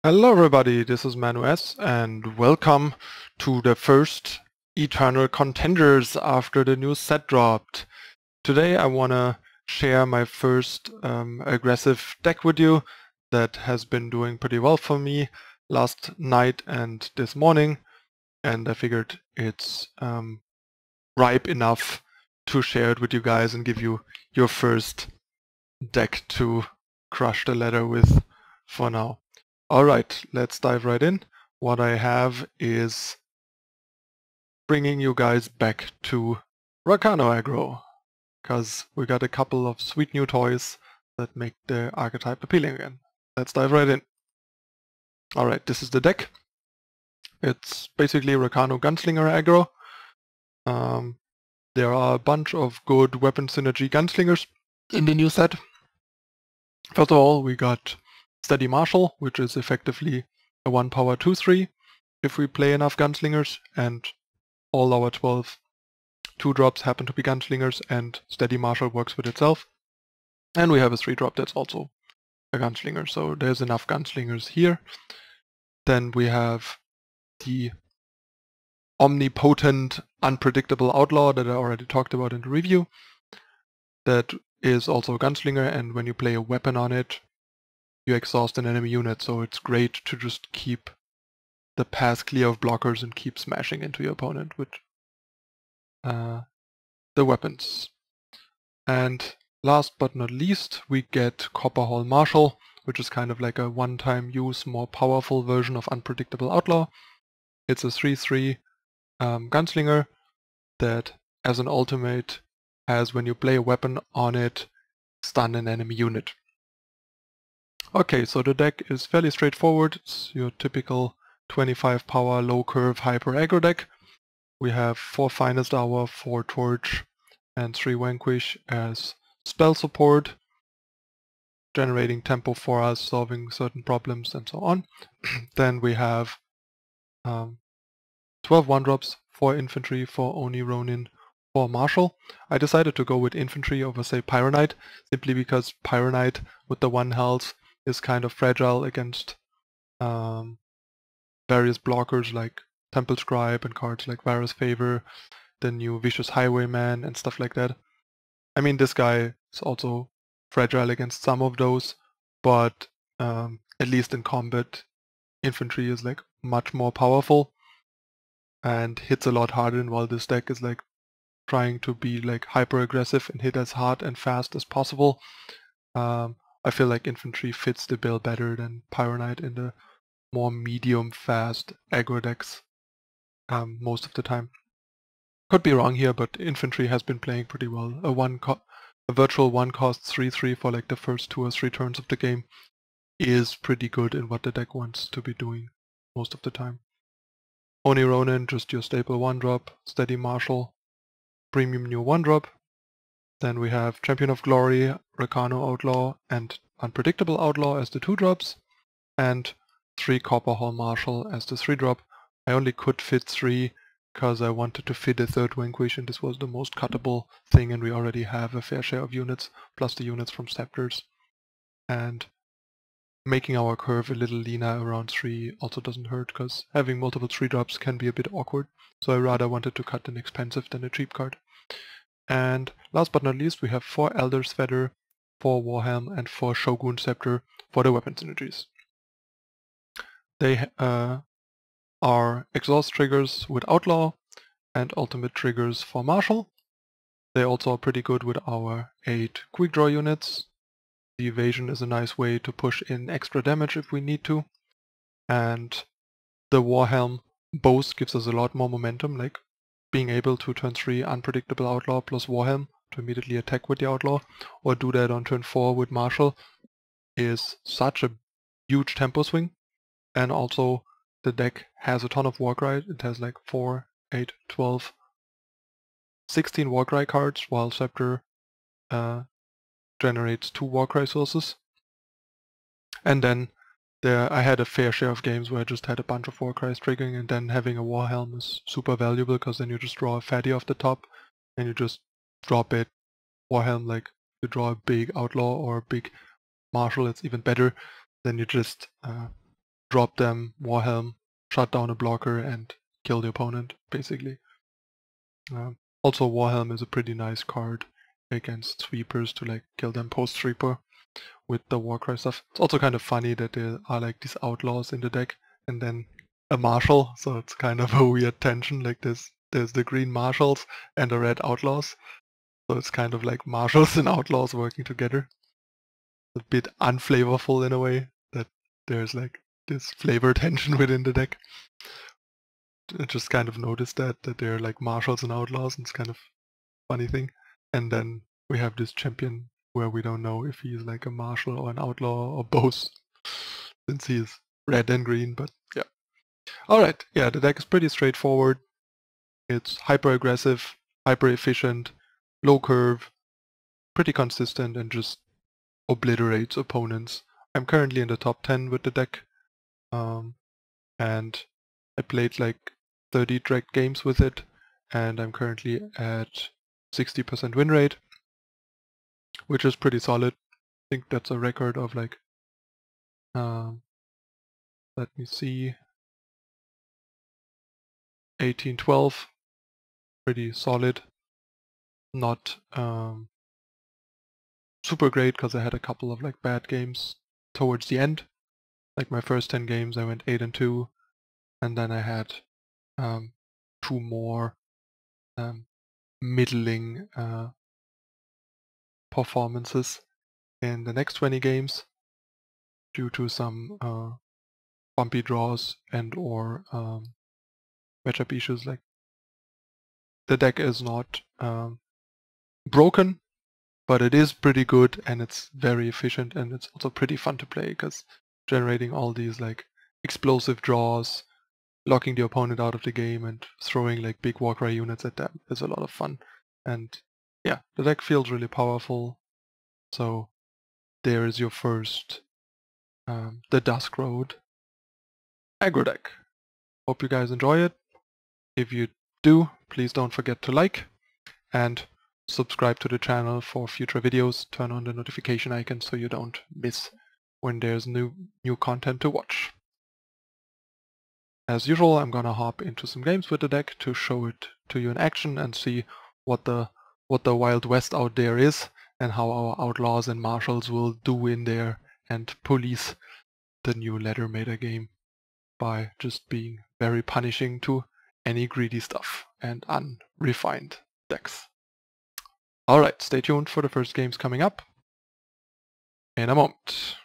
Hello everybody, this is Manu S and welcome to the first Eternal Contenders after the new set dropped. Today I want to share my first aggressive deck with you that has been doing pretty well for me last night and this morning, and I figured it's ripe enough to share it with you guys and give you your first deck to crush the ladder with for now. Alright, let's dive right in. What I have is bringing you guys back to Rakano Aggro, because we got a couple of sweet new toys that make the archetype appealing again. Let's dive right in. Alright, this is the deck. It's basically Rakano Gunslinger Aggro. There are a bunch of good weapon synergy gunslingers in the new set. First of all, we got Steady Marshal, which is effectively a 1 power 2/3 if we play enough gunslingers, and all our 12 2-drops happen to be gunslingers, and Steady Marshal works with itself. And we have a 3-drop that's also a gunslinger, so there's enough gunslingers here. Then we have the omnipotent, unpredictable Outlaw that I already talked about in the review. That is also a gunslinger, and when you play a weapon on it, you exhaust an enemy unit, so it's great to just keep the path clear of blockers and keep smashing into your opponent with the weapons. And last but not least, we get Copperhall Marshal, which is kind of like a one-time use, more powerful version of Unpredictable Outlaw. It's a 3/3 gunslinger that, as an ultimate, has when you play a weapon on it, stun an enemy unit. Okay, so the deck is fairly straightforward. It's your typical 25 power, low curve, hyper aggro deck. We have 4 Finest Hour, 4 Torch, and 3 Vanquish as spell support, generating tempo for us, solving certain problems, and so on. Then we have 12 1-drops, 4 Infantry, 4 Oni Ronin, 4 Marshal. I decided to go with Infantry over, say, Pyro Knight, simply because Pyro Knight with the 1 health is kind of fragile against various blockers like Temple Scribe and cards like Virus Favor, the new Vicious Highwayman and stuff like that. I mean, this guy is also fragile against some of those, but at least in combat, Infantry is like much more powerful and hits a lot harder, and while this deck is like trying to be like hyper aggressive and hit as hard and fast as possible, I feel like Infantry fits the bill better than Pyro Knight in the more medium fast aggro decks most of the time. Could be wrong here, but Infantry has been playing pretty well. A virtual 1 cost 3/3 for like the first 2 or 3 turns of the game is pretty good in what the deck wants to be doing most of the time. Oni Ronin, just your staple 1-drop, Steady Marshal, premium new 1-drop. Then we have Champion of Glory, Rakano Outlaw, and Unpredictable Outlaw as the 2-drops, and 3 Copperhall Marshal as the 3-drop. I only could fit 3 because I wanted to fit a 3rd Vanquish, and this was the most cuttable thing, and we already have a fair share of units, plus the units from Scepters. And making our curve a little leaner around 3 also doesn't hurt, because having multiple 3-drops can be a bit awkward, so I rather wanted to cut an expensive than a cheap card. And last but not least, we have 4 Elder's Feather, 4 Warhelm, and 4 Shogun Scepter for the weapon synergies. They are exhaust triggers with Outlaw and ultimate triggers for Marshal. They also are pretty good with our 8 quick draw units. The evasion is a nice way to push in extra damage if we need to. And the Warhelm both gives us a lot more momentum, like being able to turn 3 Unpredictable Outlaw plus Warhelm to immediately attack with the Outlaw, or do that on turn 4 with Marshal, is such a huge tempo swing. And also the deck has a ton of Warcry. It has like 4, 8, 12, 16 Warcry cards, while Scepter generates 2 Warcry sources. And then I had a fair share of games where I just had a bunch of Warcries triggering, and then having a Warhelm is super valuable, because then you just draw a fatty off the top and you just drop it. Warhelm, like you draw a big Outlaw or a big Marshal, it's even better. Then you just drop them, Warhelm, shut down a blocker, and kill the opponent, basically. Also, Warhelm is a pretty nice card against sweepers to like kill them post-sweeper with the Warcry stuff. It's also kind of funny that there are like these outlaws in the deck and then a Marshal, so it's kind of a weird tension. Like there's the green Marshals and the red outlaws, so it's kind of like Marshals and outlaws working together. A bit unflavorful in a way that there's like this flavor tension within the deck. I just kind of noticed that they're like Marshals and outlaws, and it's kind of funny thing. And then we have this champion where we don't know if he's like a Marshal or an outlaw or both, since he's red and green, but yeah. Alright, yeah, the deck is pretty straightforward. It's hyper aggressive, hyper efficient, low curve, pretty consistent, and just obliterates opponents. I'm currently in the top 10 with the deck, and I played like 30 direct games with it, and I'm currently at 60% win rate, which is pretty solid. I think that's a record of like, let me see, 18-12, pretty solid. Not super great because I had a couple of like bad games towards the end. Like my first 10 games I went 8-2, and then I had 2 more middling performances in the next 20 games due to some bumpy draws and or matchup issues. Like the deck is not broken, but it is pretty good and it's very efficient, and it's also pretty fun to play because generating all these like explosive draws, locking the opponent out of the game and throwing like big Warcry units at them is a lot of fun. And yeah, the deck feels really powerful. So there is your first, the Dusk Road aggro deck. Hope you guys enjoy it. If you do, please don't forget to like and subscribe to the channel for future videos. Turn on the notification icon so you don't miss when there's new content to watch. As usual, I'm gonna hop into some games with the deck to show it to you in action and see what the Wild West out there is and how our Outlaws and Marshals will do in there and police the new ladder meta game by just being very punishing to any greedy stuff and unrefined decks. Alright, stay tuned for the first games coming up in a moment.